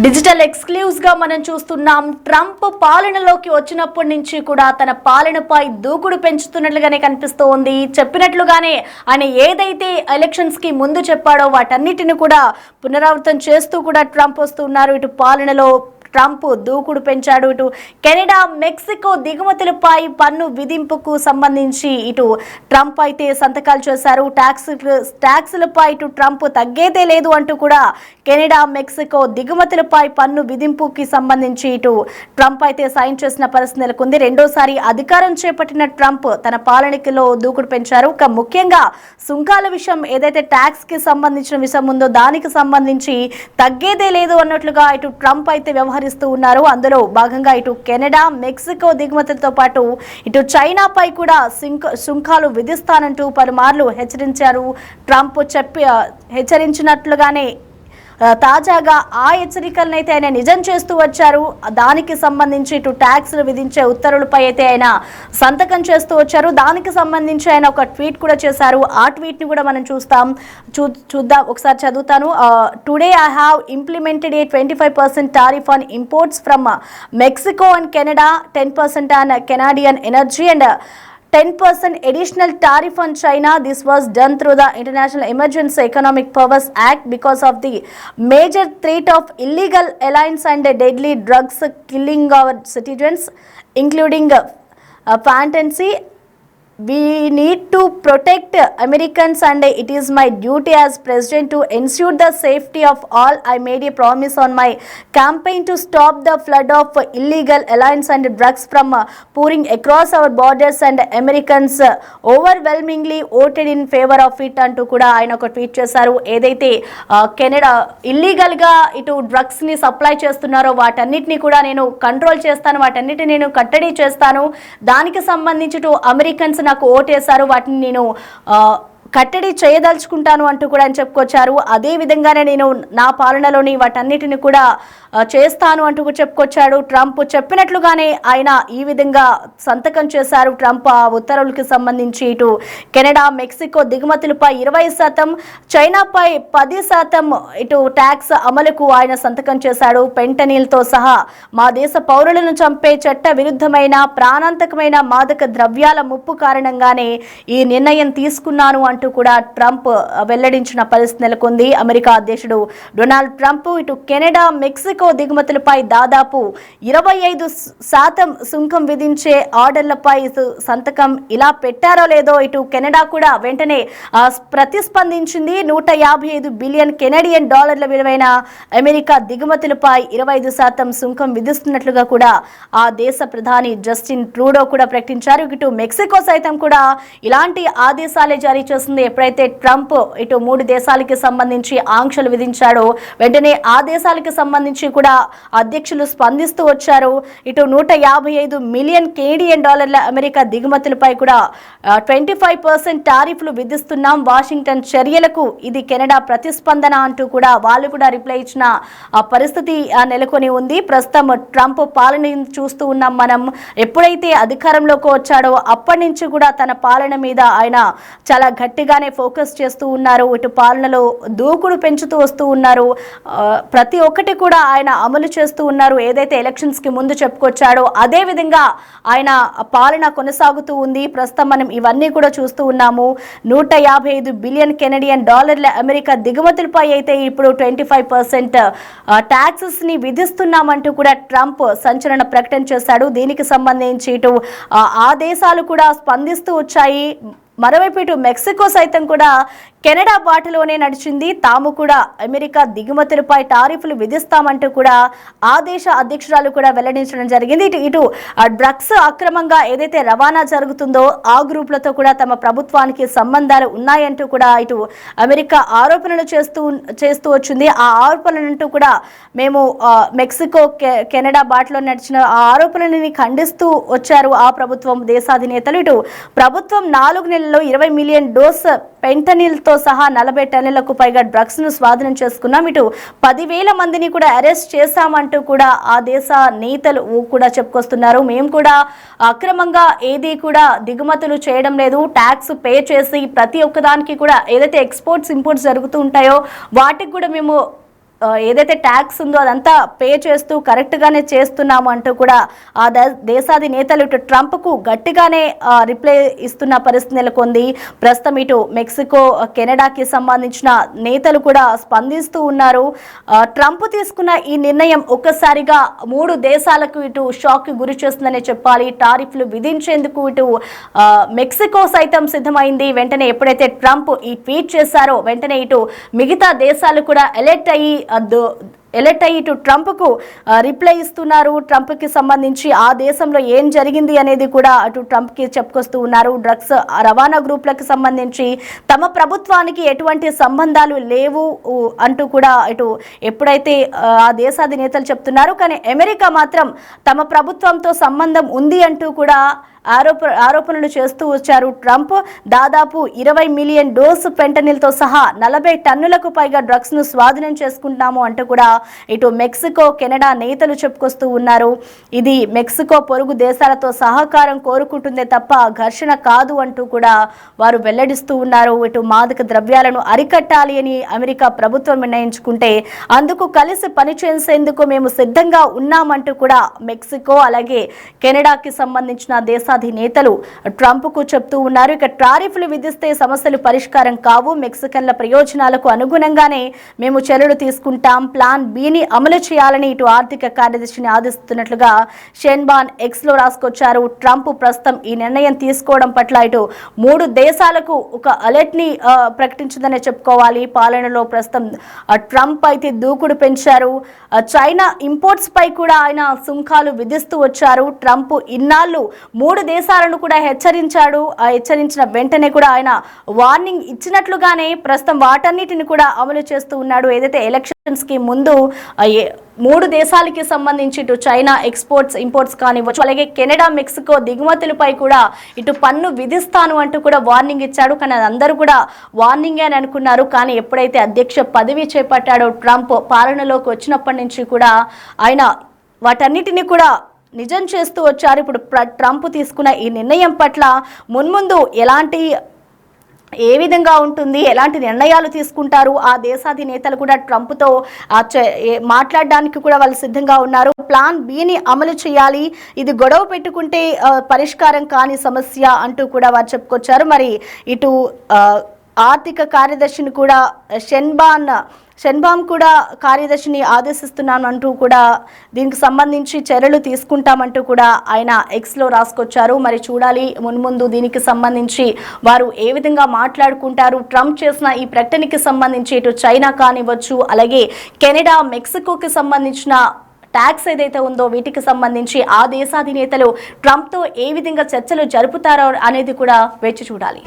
Digital exclusive గా మనం చూస్తున్నాం. ట్రంప్ పాలనలోకి వచ్చినప్పటి నుంచి కూడా తన పాలనపై దూకుడు పెంచుతున్నట్లుగానే కనిపిస్తోంది. చెప్పినట్లుగానే ఆయన ఏదైతే ఎలక్షన్స్ కి ముందు చెప్పాడో వాటన్నిటిని కూడా పునరావృతం చేస్తూ కూడా ట్రంప్ వస్తున్నారు. ఇటు పాలనలో ట్రంప్ దూకుడు పెంచాడు. ఇటు కెనడా, మెక్సికో దిగుమతులపై పన్ను విధింపుకు సంబంధించి ఇటు ట్రంప్ అయితే సంతకాలు చేశారు. ట్యాక్సులపై ఇటు ట్రంప్ తగ్గేదే లేదు అంటూ కూడా కెనడా, మెక్సికో దిగుమతులపై పన్ను విధింపుకి సంబంధించి ఇటు ట్రంప్ అయితే సైన్ చేసిన పరిస్థితి నెలకొంది. రెండోసారి అధికారం చేపట్టిన ట్రంప్ తన పాలనలో దూకుడు పెంచారు. ముఖ్యంగా సుంకాల విషయం, ఏదైతే ట్యాక్స్ కి సంబంధించిన విషయం ఉందో దానికి సంబంధించి తగ్గేదే లేదు అన్నట్లుగా ఇటు ట్రంప్ అయితే వ్యవహరిస్తున్నారు. అందులో భాగంగా ఇటు కెనడా, మెక్సికో దిగుమతులతో పాటు ఇటు చైనాపై కూడా సుంకాలు విధిస్తానంటూ పలుమార్లు హెచ్చరించారు. ట్రంప్ హెచ్చరించినట్లుగానే తాజాగా ఆ హెచ్చరికలను అయితే ఆయన నిజం చేస్తూ వచ్చారు. దానికి సంబంధించి ఇటు ట్యాక్స్లు విధించే ఉత్తర్వులపై అయితే ఆయన సంతకం చేస్తూ వచ్చారు. దానికి సంబంధించి ఆయన ఒక ట్వీట్ కూడా చేశారు. ఆ ట్వీట్ ని కూడా మనం చూద్దాం, ఒకసారి చదువుతాను. Today I have implemented A 25% tariff on imports from Mexico and Canada, 10% on Canadian energy and 10% additional tariff on China. This was done through the International Emergency Economic Powers Act because of the major threat of illegal alliance and deadly drugs killing our citizens, including patency. We need to protect Americans and it is my duty as president to ensure the safety of all. I made a promise on my campaign to stop the flood of illegal alliance and drugs from pouring across our borders and Americans overwhelmingly voted in favor of it అంటూ కూడా ఆయన ఒక tweet చేశారు. ఏదైతే Canada illegal గా ఇటు drugs ని supply చేస్తున్నారో వాటన్నిటిని కూడా నేను కంట్రోల్ చేస్తాను, వాటన్నిటిని నేను కట్టడి చేస్తాను. దానికి సంబంధించి ఇటు అమెరికన్స్ నాకు ఓటేశారు, వాటిని నేను కట్టడి చేయదలుచుకుంటాను అంటూ కూడా ఆయన చెప్పుకొచ్చారు. అదే విధంగానే నేను నా పాలనలోని వాటన్నిటిని కూడా చేస్తాను అంటూ చెప్పుకొచ్చాడు. ట్రంప్ చెప్పినట్లుగానే ఆయన ఈ విధంగా సంతకం చేశారు. ట్రంప్ ఆ ఉత్తర్వులకు సంబంధించి ఇటు కెనడా, మెక్సికో దిగుమతులపై 20%, చైనాపై 10% ఇటు ట్యాక్స్ అమలుకు ఆయన సంతకం చేశాడు. ఫెంటనిల్తో సహా మా దేశ పౌరులను చంపే చట్ట విరుద్ధమైన ప్రాణాంతకమైన మాదక ద్రవ్యాల ముప్పు కారణంగానే ఈ నిర్ణయం తీసుకున్నాను అంటూ కూడా ట్రంప్ వెల్లడించిన పరిస్థితి నెలకొంది. అమెరికా అధ్యక్షుడు డొనాల్డ్ ట్రంప్ ఇటు కెనడా, మెక్సికో దిగుమతులపై దాదాపు 25% సుంకం విధించే ఆర్డర్లపై సంతకం ఇలా పెట్టారో లేదో ఇటు కెనడా కూడా వెంటనే ప్రతిస్పందించింది. 155 బిలియన్ కెనడియన్ డాలర్ల విలువైన అమెరికా దిగుమతులపై 25% సుంకం విధిస్తున్నట్లుగా కూడా ఆ దేశ ప్రధాని జస్టిన్ ట్రూడో కూడా ప్రకటించారు. ఇటు మెక్సికో సైతం కూడా ఇలాంటి ఆదేశాలే జారీ చేస్తుంది. ఎప్పుడైతే ట్రంప్ ఇటు 3 దేశాలకి సంబంధించి ఆంక్షలు విధించాడో వెంటనే ఆ దేశాలకు సంబంధించి కూడా అధ్యక్షులు స్పందిస్తూ వచ్చారు. ఇటు 155 మిలియన్ కెనడియన్ డాలర్ల అమెరికా దిగుమతులపై కూడా 25% టారిఫ్లు విధిస్తున్నాం. వాషింగ్టన్ చర్యలకు ఇది కెనడా ప్రతిస్పందన అంటూ కూడా వాళ్ళు కూడా రిప్లై ఇచ్చిన పరిస్థితి నెలకొని ఉంది. ప్రస్తుతం ట్రంప్ పాలన చూస్తూ ఉన్నాం మనం. ఎప్పుడైతే అధికారంలోకి వచ్చాడో అప్పటి నుంచి కూడా తన పాలన మీద ఆయన చాలా గట్టిగానే ఫోకస్ చేస్తూ ఉన్నారు. ఇటు పాలనలో దూకుడు పెంచుతూ వస్తూ ఉన్నారు. ప్రతి ఒక్కటి కూడా ఆయన అమలు చేస్తూ ఉన్నారు. ఏదైతే ఎలక్షన్స్ కి ముందు చెప్పుకొచ్చాడో అదే విధంగా ఆయన పాలన కొనసాగుతూ ఉంది. ప్రస్తుతం మనం ఇవన్నీ కూడా చూస్తూ ఉన్నాము. 155 బిలియన్ కెనడియన్ డాలర్ల అమెరికా దిగుమతులపై అయితే ఇప్పుడు 25% ట్యాక్సెస్ ని విధిస్తున్నామంటూ కూడా ట్రంప్ సంచలన ప్రకటన చేశాడు. దీనికి సంబంధించి ఇటు ఆ దేశాలు కూడా స్పందిస్తూ వచ్చాయి. మరోవైపు ఇటు మెక్సికో సైతం కూడా కెనడా బాటలోనే నడిచింది. తాము కూడా అమెరికా దిగుమతులపై టారిఫ్లు విధిస్తామంటూ కూడా ఆ దేశ అధ్యక్షురాలు కూడా వెల్లడించడం జరిగింది. ఇటు డ్రగ్స్ అక్రమంగా ఏదైతే రవాణా జరుగుతుందో ఆ గ్రూపులతో కూడా తమ ప్రభుత్వానికి సంబంధాలు ఉన్నాయంటూ కూడా ఇటు అమెరికా ఆరోపణలు చేస్తూ వచ్చింది. ఆ ఆరోపణలంటూ కూడా మేము మెక్సికో, కెనడా బాటలో నడిచిన ఆ ఆరోపణలని ఖండిస్తూ వచ్చారు ఆ ప్రభుత్వం దేశాధినేతలు. ఇటు ప్రభుత్వం 4 నెలల్లో 20 మిలియన్ డోస్ ఫెంటనిల్తో సహా 40 టన్నులకు పైగా డ్రగ్స్ ను స్వాధీనం చేసుకున్నాం. ఇటు 10,000 మందిని కూడా అరెస్ట్ చేశామంటూ కూడా ఆ దేశ నేతలు కూడా చెప్పుకొస్తున్నారు. మేము కూడా అక్రమంగా ఏది కూడా దిగుమతులు చేయడం లేదు, ట్యాక్స్ పే చేసి ప్రతి ఒక్కదానికి కూడా ఏదైతే ఎక్స్పోర్ట్స్ ఇంపోర్ట్స్ జరుగుతూ ఉంటాయో వాటికి కూడా మేము ఏదైతే ట్యాక్స్ ఉందో అదంతా పే చేస్తూ కరెక్ట్గానే చేస్తున్నాము అంటూ కూడా ఆ దేశాది నేతలు ఇటు ట్రంప్కు గట్టిగానే రిప్లై ఇస్తున్న పరిస్థితి నెలకొంది. ప్రస్తుతం ఇటు మెక్సికో కెనడాకి సంబంధించిన నేతలు కూడా స్పందిస్తూ ఉన్నారు. ట్రంప్ తీసుకున్న ఈ నిర్ణయం ఒక్కసారిగా 3 దేశాలకు ఇటు షాక్ కి గురి చేస్తుందనే చెప్పాలి. టారిఫ్లు విధించేందుకు ఇటు మెక్సికో సైతం సిద్ధమైంది. వెంటనే ఎప్పుడైతే ట్రంప్ ఈ ట్వీట్ చేశారో వెంటనే ఇటు మిగతా దేశాలు కూడా ఎలర్ట్ అయ్యి ఇటు ట్రంప్కు రిప్లై ఇస్తున్నారు. ట్రంప్కి సంబంధించి ఆ దేశంలో ఏం జరిగింది అనేది కూడా అటు ట్రంప్కి చెప్పుకొస్తూ ఉన్నారు. డ్రగ్స్ రవాణా గ్రూపులకు సంబంధించి తమ ప్రభుత్వానికి ఎటువంటి సంబంధాలు లేవు అంటూ కూడా ఇటు ఎప్పుడైతే ఆ దేశాది నేతలు చెప్తున్నారు. కానీ అమెరికా మాత్రం తమ ప్రభుత్వంతో సంబంధం ఉంది అంటూ కూడా ఆరోపణలు చేస్తూ వచ్చారు. ట్రంప్ దాదాపు 20 మిలియన్ డోసు ఫెంటనిల్తో సహా 40 టన్నులకు పైగా డ్రగ్స్ ను స్వాధీనం చేసుకుంటాము అంటూ కూడా ఇటు మెక్సికో కెనడా నేతలు చెప్పుకొస్తూ ఉన్నారు. ఇది మెక్సికో పొరుగు దేశాలతో సహకారం కోరుకుంటుందే తప్ప ఘర్షణ కాదు అంటూ కూడా వారు వెల్లడిస్తూ ఉన్నారు. ఇటు మాదక ద్రవ్యాలను అరికట్టాలి అని అమెరికా ప్రభుత్వం నిర్ణయించుకుంటే అందుకు కలిసి పనిచేసేందుకు మేము సిద్ధంగా ఉన్నామంటూ కూడా మెక్సికో అలాగే కెనడాకి సంబంధించిన దేశాల నేతలు ట్రంప్ కు చెప్తూ ఉన్నారు. ఇక టారిఫ్లు విధిస్తే సమస్యలు పరిష్కారం కావు. మెక్సికన్ల ప్రయోజనాలకు అనుగుణంగానే మేము చర్యలు తీసుకుంటాం. ప్లాన్ బిని అమలు చేయాలని ఇటు ఆర్థిక కార్యదర్శిని ఆదేశిస్తున్నట్లుగా షెన్బాన్ ఎక్స్ లో రాసుకొచ్చారు. ట్రంప్ ప్రస్తుతం ఈ నిర్ణయం తీసుకోవడం పట్ల ఇటు 3 దేశాలకు ఒక అలర్ట్ ని ప్రకటించిందనే చెప్పుకోవాలి. పాలనలో ప్రస్తుతం ట్రంప్ అయితే దూకుడు పెంచారు. చైనా ఇంపోర్ట్స్ పై కూడా ఆయన సుంకాలు విధిస్తూ వచ్చారు. ట్రంప్ ఇన్నాళ్ళు 3 దేశాలను కూడా హెచ్చరించాడు. హెచ్చరించిన వెంటనే కూడా ఆయన వార్నింగ్ ఇచ్చినట్లుగానే ప్రస్తుతం వాటన్నిటిని కూడా అమలు చేస్తూ ఉన్నాడు. ఏదైతే ఎలక్షన్స్ కి ముందు 3 దేశాలకి సంబంధించి ఇటు చైనా ఇంపోర్ట్స్ కానివ్వచ్చు అలాగే కెనడా మెక్సికో దిగుమతులపై కూడా ఇటు పన్ను విధిస్తాను అంటూ కూడా వార్నింగ్ ఇచ్చాడు. కానీ అందరూ కూడా వార్నింగ్ అని అనుకున్నారు. కానీ ఎప్పుడైతే అధ్యక్ష పదవి చేపట్టాడో ట్రంప్ పాలనలోకి వచ్చినప్పటి నుంచి కూడా ఆయన వాటన్నిటిని కూడా నిజం చేస్తూ వచ్చారు. ఇప్పుడు ట్రంప్ తీసుకున్న ఈ నిర్ణయం పట్ల మున్ముందు ఏ విధంగా ఉంటుంది, ఎలాంటి నిర్ణయాలు తీసుకుంటారు, ఆ దేశాది నేతలు కూడా ట్రంప్తో మాట్లాడడానికి కూడా వాళ్ళు సిద్ధంగా ఉన్నారు. ప్లాన్ బిని అమలు చేయాలి, ఇది గొడవ పెట్టుకుంటే పరిష్కారం కాని సమస్య అంటూ కూడా వారు చెప్పుకొచ్చారు. మరి ఇటు ఆర్థిక కార్యదర్శిని కూడా షెన్బామ్ కూడా కార్యదర్శిని ఆదేశిస్తున్నాను అంటూ కూడా దీనికి సంబంధించి చర్యలు తీసుకుంటామంటూ కూడా ఆయన ఎక్స్లో రాసుకొచ్చారు. మరి చూడాలి మున్ముందు దీనికి సంబంధించి వారు ఏ విధంగా మాట్లాడుకుంటారు. ట్రంప్ చేసిన ఈ ప్రకటనకి సంబంధించి ఇటు చైనా కానివ్వచ్చు అలాగే కెనడా మెక్సికోకి సంబంధించిన ట్యాక్స్ ఏదైతే ఉందో వీటికి సంబంధించి ఆ దేశాధినేతలు ట్రంప్తో ఏ విధంగా చర్చలు జరుపుతారో అనేది కూడా వేచి చూడాలి.